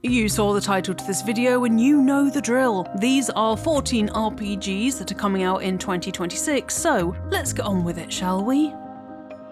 You saw the title to this video and you know the drill. These are 14 RPGs that are coming out in 2026, so let's get on with it, shall we?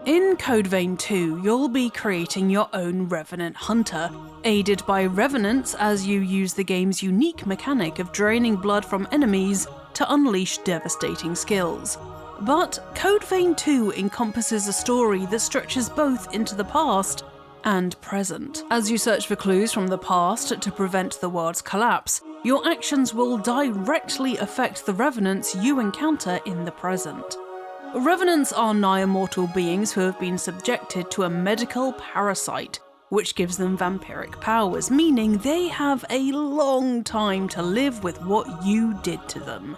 In Code Vein 2, you'll be creating your own Revenant Hunter, aided by Revenants as you use the game's unique mechanic of draining blood from enemies to unleash devastating skills. But Code Vein 2 encompasses a story that stretches both into the past and present. As you search for clues from the past to prevent the world's collapse, your actions will directly affect the Revenants you encounter in the present. Revenants are nigh-immortal beings who have been subjected to a medical parasite, which gives them vampiric powers, meaning they have a long time to live with what you did to them.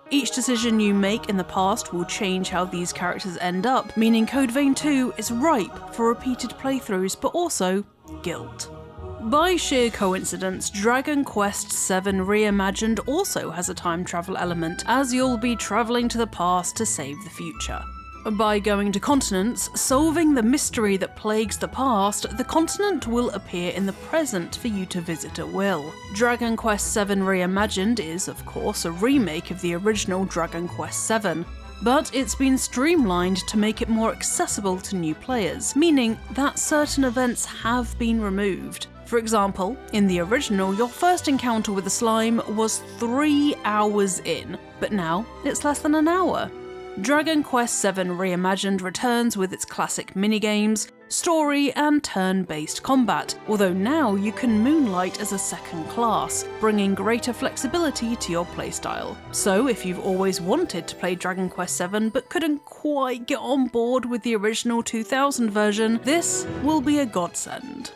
Each decision you make in the past will change how these characters end up, meaning Code Vein 2 is ripe for repeated playthroughs, but also guilt. By sheer coincidence, Dragon Quest VII Reimagined also has a time travel element, as you'll be travelling to the past to save the future. By going to continents, solving the mystery that plagues the past, the continent will appear in the present for you to visit at will. Dragon Quest VII Reimagined is, of course, a remake of the original Dragon Quest VII, but it's been streamlined to make it more accessible to new players, meaning that certain events have been removed. For example, in the original, your first encounter with the slime was 3 hours in, but now it's less than an hour. Dragon Quest VII Reimagined returns with its classic minigames, story, and turn-based combat, although now you can moonlight as a second class, bringing greater flexibility to your playstyle. So if you've always wanted to play Dragon Quest VII but couldn't quite get on board with the original 2000 version, this will be a godsend.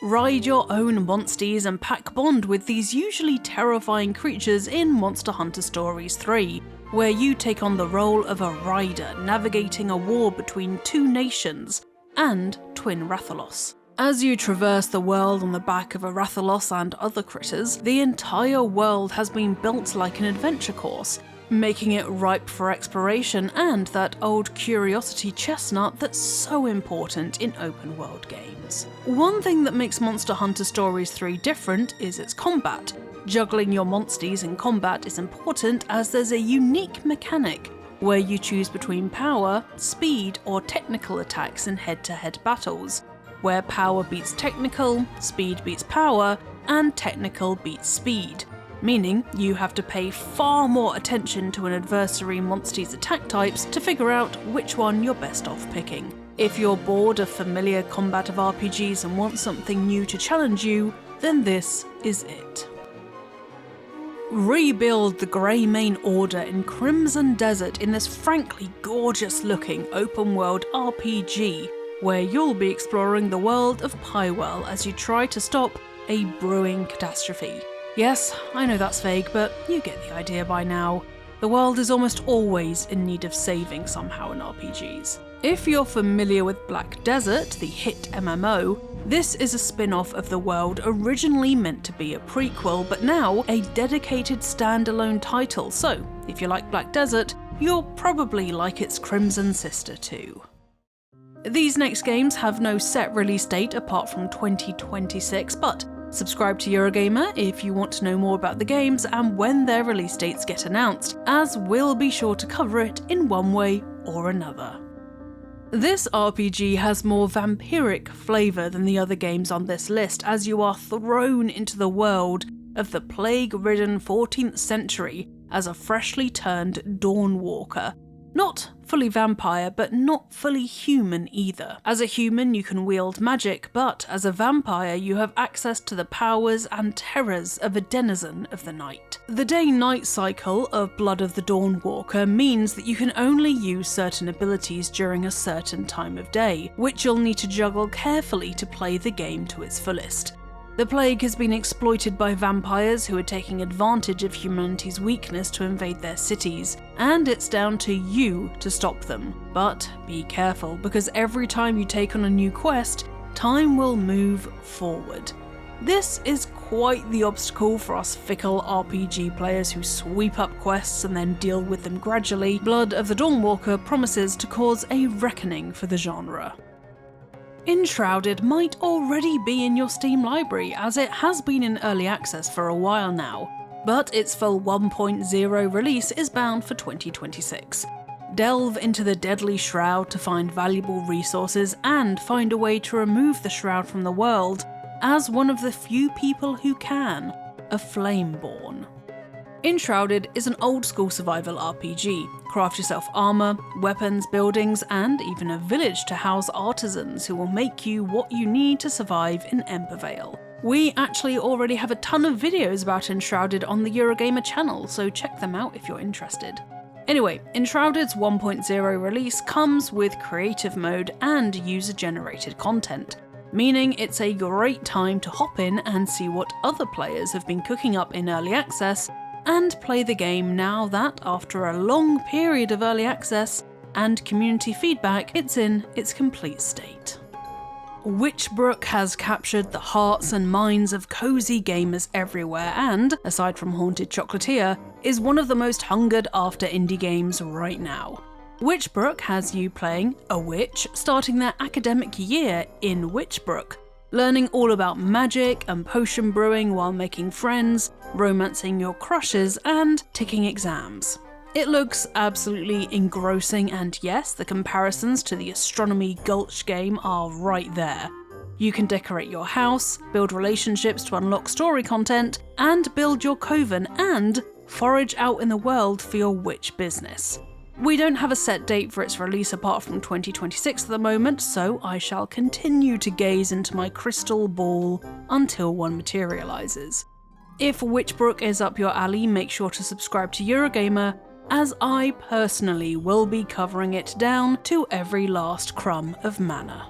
Ride your own monsties and pack bond with these usually terrifying creatures in Monster Hunter Stories 3, where you take on the role of a rider navigating a war between two nations and twin Rathalos. As you traverse the world on the back of a Rathalos and other critters, the entire world has been built like an adventure course, making it ripe for exploration and that old curiosity chestnut that's so important in open world games. One thing that makes Monster Hunter Stories 3 different is its combat. Juggling your monsties in combat is important as there's a unique mechanic where you choose between power, speed, or technical attacks in head-to-head battles, where power beats technical, speed beats power, and technical beats speed, meaning you have to pay far more attention to an adversary monstie's attack types to figure out which one you're best off picking. If you're bored of familiar combative RPGs and want something new to challenge you, then this is it. Rebuild the Greymane Order in Crimson Desert in this frankly gorgeous looking open world RPG, where you'll be exploring the world of Pywell as you try to stop a brewing catastrophe. Yes, I know that's vague, but you get the idea by now. The world is almost always in need of saving somehow in RPGs. If you're familiar with Black Desert, the hit MMO, this is a spin-off of the world originally meant to be a prequel, but now a dedicated standalone title, so if you like Black Desert, you'll probably like its Crimson sister too. These next games have no set release date apart from 2026, but subscribe to Eurogamer if you want to know more about the games and when their release dates get announced, as we'll be sure to cover it in one way or another. This RPG has more vampiric flavour than the other games on this list, as you are thrown into the world of the plague-ridden 14th century as a freshly turned Dawnwalker. Not fully vampire, but not fully human either. As a human you can wield magic, but as a vampire you have access to the powers and terrors of a denizen of the night. The day-night cycle of Blood of the Dawnwalker means that you can only use certain abilities during a certain time of day, which you'll need to juggle carefully to play the game to its fullest. The plague has been exploited by vampires who are taking advantage of humanity's weakness to invade their cities, and it's down to you to stop them. But be careful, because every time you take on a new quest, time will move forward. This is quite the obstacle for us fickle RPG players who sweep up quests and then deal with them gradually. Blood of the Dawnwalker promises to cause a reckoning for the genre. Enshrouded might already be in your Steam library, as it has been in early access for a while now, but its full 1.0 release is bound for 2026. Delve into the deadly shroud to find valuable resources and find a way to remove the shroud from the world as one of the few people who can, a Flameborn. Enshrouded is an old-school survival RPG. Craft yourself armour, weapons, buildings, and even a village to house artisans who will make you what you need to survive in Embervale. We actually already have a ton of videos about Enshrouded on the Eurogamer channel, so check them out if you're interested. Anyway, Enshrouded's 1.0 release comes with creative mode and user-generated content, meaning it's a great time to hop in and see what other players have been cooking up in early access and play the game now that, after a long period of early access and community feedback, it's in its complete state. Witchbrook has captured the hearts and minds of cozy gamers everywhere and, aside from Haunted Chocolatier, is one of the most hungered after indie games right now. Witchbrook has you playing a witch starting their academic year in Witchbrook, learning all about magic and potion brewing while making friends, romancing your crushes, and ticking exams. It looks absolutely engrossing, and yes, the comparisons to the Astronomy Gulch game are right there. You can decorate your house, build relationships to unlock story content, and build your coven and forage out in the world for your witch business. We don't have a set date for its release apart from 2026 at the moment, so I shall continue to gaze into my crystal ball until one materialises. If Witchbrook is up your alley, make sure to subscribe to Eurogamer, as I personally will be covering it down to every last crumb of mana.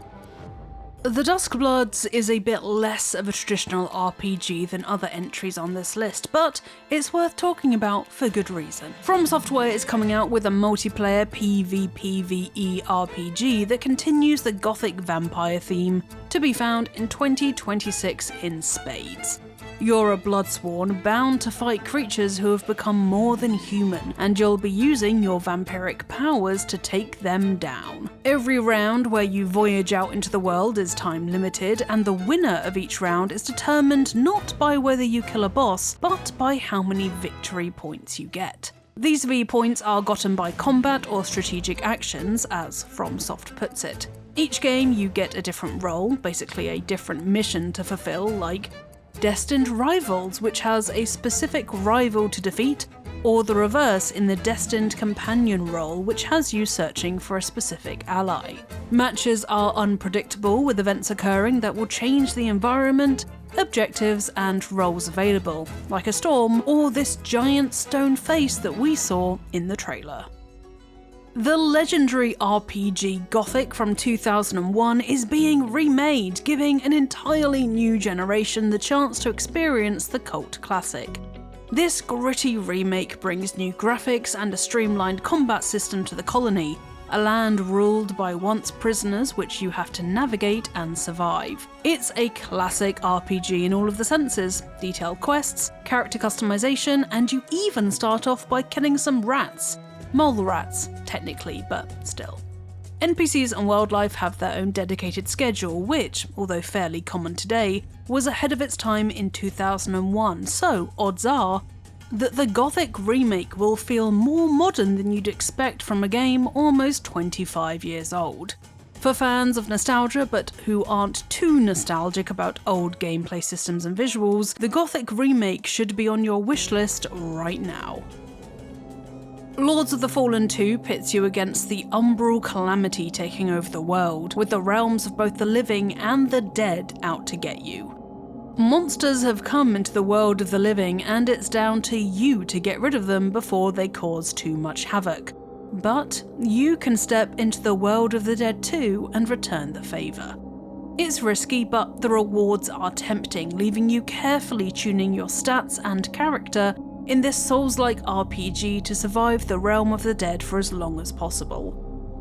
The Duskbloods is a bit less of a traditional RPG than other entries on this list, but it's worth talking about for good reason. From Software is coming out with a multiplayer PvPvE RPG that continues the Gothic vampire theme, to be found in 2026 in spades. You're a Bloodsworn bound to fight creatures who have become more than human, and you'll be using your vampiric powers to take them down. Every round where you voyage out into the world is time limited, and the winner of each round is determined not by whether you kill a boss, but by how many victory points you get. These V points are gotten by combat or strategic actions, as FromSoft puts it. Each game you get a different role, basically a different mission to fulfill, like Destined Rivals, which has a specific rival to defeat, or the reverse in the Destined Companion role, which has you searching for a specific ally. Matches are unpredictable, with events occurring that will change the environment, objectives, and roles available, like a storm or this giant stone face that we saw in the trailer. The legendary RPG Gothic from 2001 is being remade, giving an entirely new generation the chance to experience the cult classic. This gritty remake brings new graphics and a streamlined combat system to the colony, a land ruled by once prisoners which you have to navigate and survive. It's a classic RPG in all of the senses: detailed quests, character customization, and you even start off by killing some rats. Mole rats, technically, but still. NPCs and wildlife have their own dedicated schedule, which, although fairly common today, was ahead of its time in 2001, so odds are that the Gothic remake will feel more modern than you'd expect from a game almost 25 years old. For fans of nostalgia but who aren't too nostalgic about old gameplay systems and visuals, the Gothic remake should be on your wishlist right now. Lords of the Fallen 2 pits you against the umbral calamity taking over the world, with the realms of both the living and the dead out to get you. Monsters have come into the world of the living, and it's down to you to get rid of them before they cause too much havoc. But you can step into the world of the dead too and return the favour. It's risky, but the rewards are tempting, leaving you carefully tuning your stats and character in this Souls-like RPG to survive the realm of the dead for as long as possible.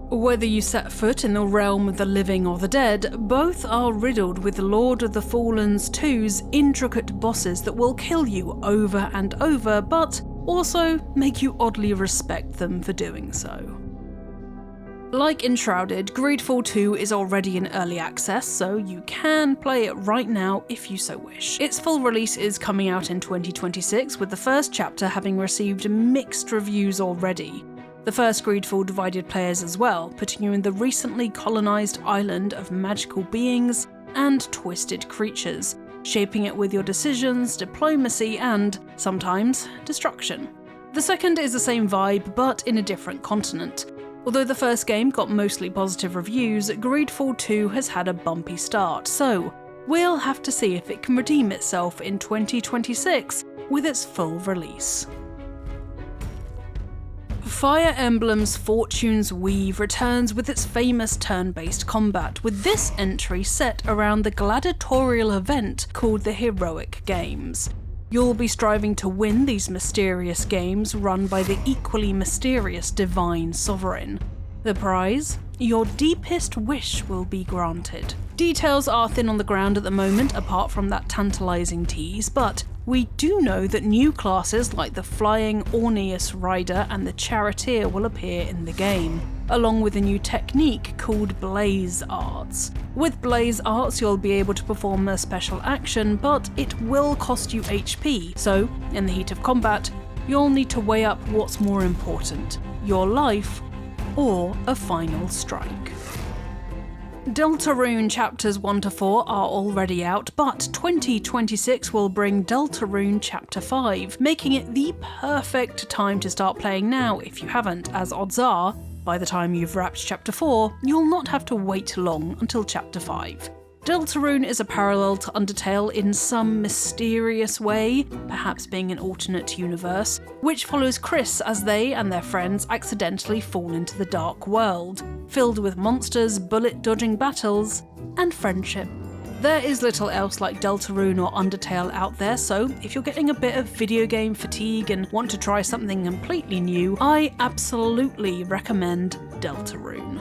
Whether you set foot in the realm of the living or the dead, both are riddled with Lord of the Fallen's 2's intricate bosses that will kill you over and over, but also make you oddly respect them for doing so. Like Enshrouded, Greedfall 2 is already in early access, so you can play it right now if you so wish. Its full release is coming out in 2026, with the first chapter having received mixed reviews already. The first Greedfall divided players as well, putting you in the recently colonised island of magical beings and twisted creatures, shaping it with your decisions, diplomacy, and, sometimes, destruction. The second is the same vibe, but in a different continent. Although the first game got mostly positive reviews, Greedfall 2 has had a bumpy start, so we'll have to see if it can redeem itself in 2026 with its full release. Fire Emblem's Fortune's Weave returns with its famous turn-based combat, with this entry set around the gladiatorial event called the Heroic Games. You'll be striving to win these mysterious games run by the equally mysterious Divine Sovereign. The prize? Your deepest wish will be granted. Details are thin on the ground at the moment, apart from that tantalising tease, but we do know that new classes like the Flying Orneus Rider and the Charioteer will appear in the game, along with a new technique called Blaze Arts. With Blaze Arts, you'll be able to perform a special action, but it will cost you HP, so in the heat of combat, you'll need to weigh up what's more important, your life or a final strike. Deltarune Chapters 1 to 4 are already out, but 2026 will bring Deltarune Chapter 5, making it the perfect time to start playing now if you haven't, as odds are, by the time you've wrapped Chapter 4, you'll not have to wait long until Chapter 5. Deltarune is a parallel to Undertale in some mysterious way, perhaps being an alternate universe, which follows Chris as they and their friends accidentally fall into the dark world, filled with monsters, bullet-dodging battles, and friendship. There is little else like Deltarune or Undertale out there, so if you're getting a bit of video game fatigue and want to try something completely new, I absolutely recommend Deltarune.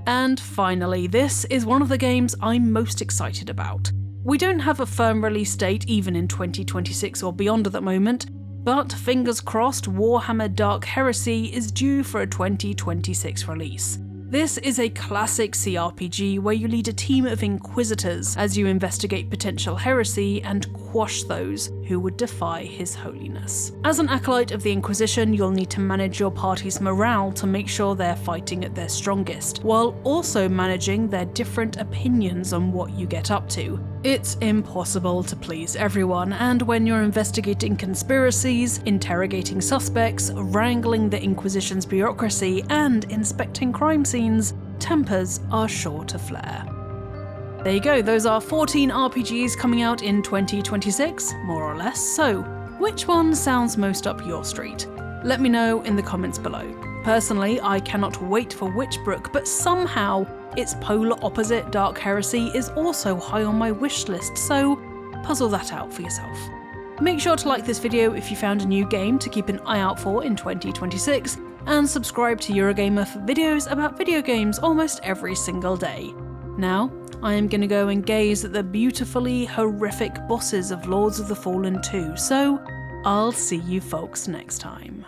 And finally, this is one of the games I'm most excited about. We don't have a firm release date even in 2026 or beyond at the moment, but fingers crossed Warhammer Dark Heresy is due for a 2026 release. This is a classic CRPG where you lead a team of inquisitors as you investigate potential heresy and quash those who would defy his holiness. As an acolyte of the Inquisition, you'll need to manage your party's morale to make sure they're fighting at their strongest, while also managing their different opinions on what you get up to. It's impossible to please everyone, and when you're investigating conspiracies, interrogating suspects, wrangling the Inquisition's bureaucracy, and inspecting crime scenes, tempers are sure to flare. There you go, those are 14 RPGs coming out in 2026, more or less, so which one sounds most up your street? Let me know in the comments below. Personally, I cannot wait for Witchbrook, but somehow its polar opposite Dark Heresy is also high on my wish list, so puzzle that out for yourself. Make sure to like this video if you found a new game to keep an eye out for in 2026, and subscribe to Eurogamer for videos about video games almost every single day. Now, I am going to go and gaze at the beautifully horrific bosses of Lords of the Fallen 2, so I'll see you folks next time.